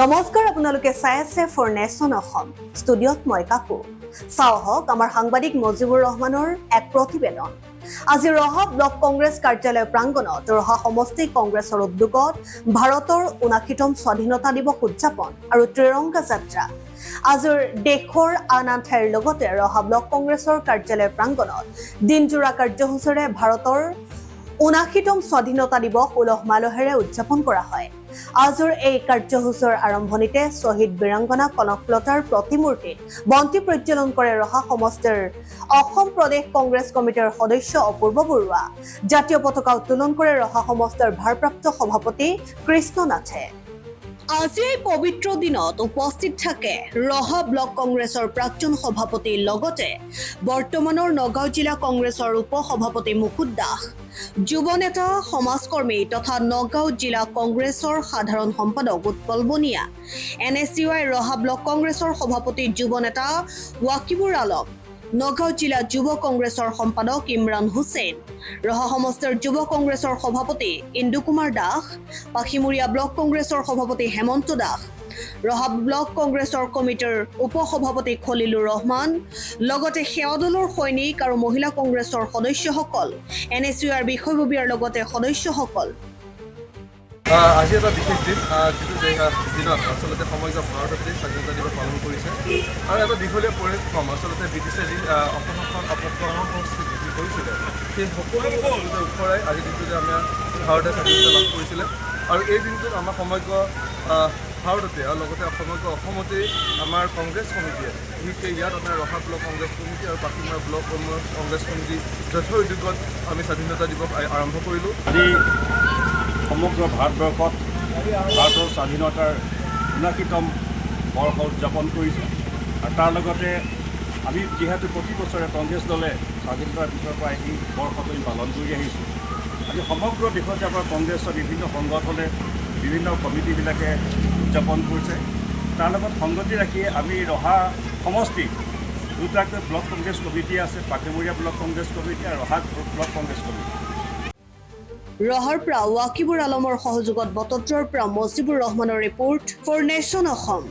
নমস্কাৰ আপোনালোকে চাই আছে fornationaxom ষ্টুডিঅ'ত মই কাকু চাওক আমাৰ সাংবাদিক মজিবুৰ ৰহমানৰ এক প্ৰতিবেদন আজি ৰহা ব্লক কংগ্ৰেছ কাৰ্যালয় প্ৰাংগণত ৰহা সমষ্টি কংগ্ৰেছৰ উদ্যোগত ভাৰতৰ ৭৯তম স্বাধীনতা দিৱস উদযাপন আৰু ত্ৰিৰংগা যাত্ৰা আজিৰ দেশৰ আন ঠাইৰ লগতে ৰহা ব্লক কংগ্ৰেছৰ কাৰ্যালয় প্ৰাংগণত দিনজোৰা কাৰ্যসূচীৰে ভাৰতৰ ৭৯তম স্বাধীনতা দিৱস উলহ মালহেৰে উদযাপন কৰা হয় আজিৰ এই কাৰ্যসূচীৰ আৰম্ভণিতে শহীদ বীৰাংগনা কনকলতাৰ প্ৰতিমূৰ্তিত বন্তি প্ৰজ্বলন কৰে ৰহা সমষ্টিৰ অসম প্ৰদেশ কংগ্ৰেছ কমিটিৰ সদস্য অপূৰ্ব বৰুৱা জাতীয় পতাকা উত্তোলন কৰে ৰহা সমষ্টিৰ ভাৰপ্ৰাপ্ত সভাপতি কৃষ্ণ নাথে আজি এই পবিত্ৰ দিনত উপস্থিত থাকে ৰহা ব্লক কংগ্ৰেছৰ প্ৰাক্তন সভাপতি লগতে বৰ্তমানৰ নগাঁও জিলা কংগ্ৰেছৰ উপ-সভাপতি মুকুট দাস যুৱ নেতা সমাজকৰ্মী তথা নগাঁও জিলা কংগ্ৰেছৰ সাধাৰণ সম্পাদক উৎপল বনিয়া NSUI ৰহা ব্লক কংগ্ৰেছৰ সভাপতি যুৱ নেতা ৱাকিবুৰ আলম নগাঁও জিলা যুৱ কংগ্ৰেছৰ সম্পাদক ইমৰান হুছেইন ৰহা সমষ্টিৰ যুৱ কংগ্ৰেছৰ সভাপতি ইন্দু কুমাৰ দাস পাখিমুৰীয়া ব্লক কংগ্ৰেছৰ সভাপতি হেমন্ত দাস ৰহা ব্লক কংগ্ৰেছৰ কমিটিৰ উপ-সভাপতি খলিলুৰ ৰহমান লগতে সেৱা দলৰ সৈনিক আৰু মহিলা কংগ্ৰেছৰ সদস্যসকল NSUIৰ বিষয়ববীয়াৰ লগতে সদস্যসকল আজি এটা বিশেষ দিন যিটো দিনত আচলতে সমগ্ৰ ভাৰততে স্বাধীনতা দিৱস পালন কৰিছে আৰু এটা দীঘলীয়া পৰিক্ৰম আচলতে ব্ৰিটিছে যি অসমখন অপকৰণ সংস্কৃতি যি কৰিছিলে সেই সকলোবোৰ ওপৰাই আজি দিনটোতে আমাৰ ভাৰতে স্বাধীনতা লাভ কৰিছিলে আৰু এই দিনটোত আমাৰ সমগ্ৰ ভাৰততে আৰু লগতে সমগ্ৰ অসমতে আমাৰ কংগ্ৰেছ কমিটিয়ে বিশেষকৈ ইয়াত আমাৰ ৰহা ব্লক কংগ্ৰেছ কমিটি আৰু পাখিমৰা ব্লক কংগ্ৰেছ কমিটি যৌথ উদ্যোগত আমি স্বাধীনতা দিৱস আৰম্ভ কৰিলোঁ। সমগ্ৰ ভাৰতবৰ্ষত ভাৰতৰ স্বাধীনতাৰ ৭৯তম বৰ্ষ উদযাপন কৰিছে আৰু তাৰ লগতে আমি যিহেতু প্ৰতি বছৰে কংগ্ৰেছ দলে স্বাধীনতাৰ পিছৰ পৰা এই বৰ্ষটো পালন কৰি আহিছোঁ। আজি সমগ্ৰ দেশতে আমাৰ কংগ্ৰেছৰ বিভিন্ন সংগঠনে বিভিন্ন কমিটিবিলাকে উদযাপন কৰিছে। তাৰ লগত সংগতি ৰাখি আমি ৰহা সমষ্টি দুটাকৈ ব্লক কংগ্ৰেছ কমিটি আছে, পাখিমুৰীয়া ব্লক কংগ্ৰেছ কমিটি আৰু ৰহা ব্লক কংগ্ৰেছ কমিটি। ৰহাৰ পৰা ৱাকিবুৰ আলমৰ সহযোগত বটদ্ৰৰ পৰা মজিবুৰ ৰহমানৰ ৰিপৰ্ট ফৰ নেশ্যন অসম।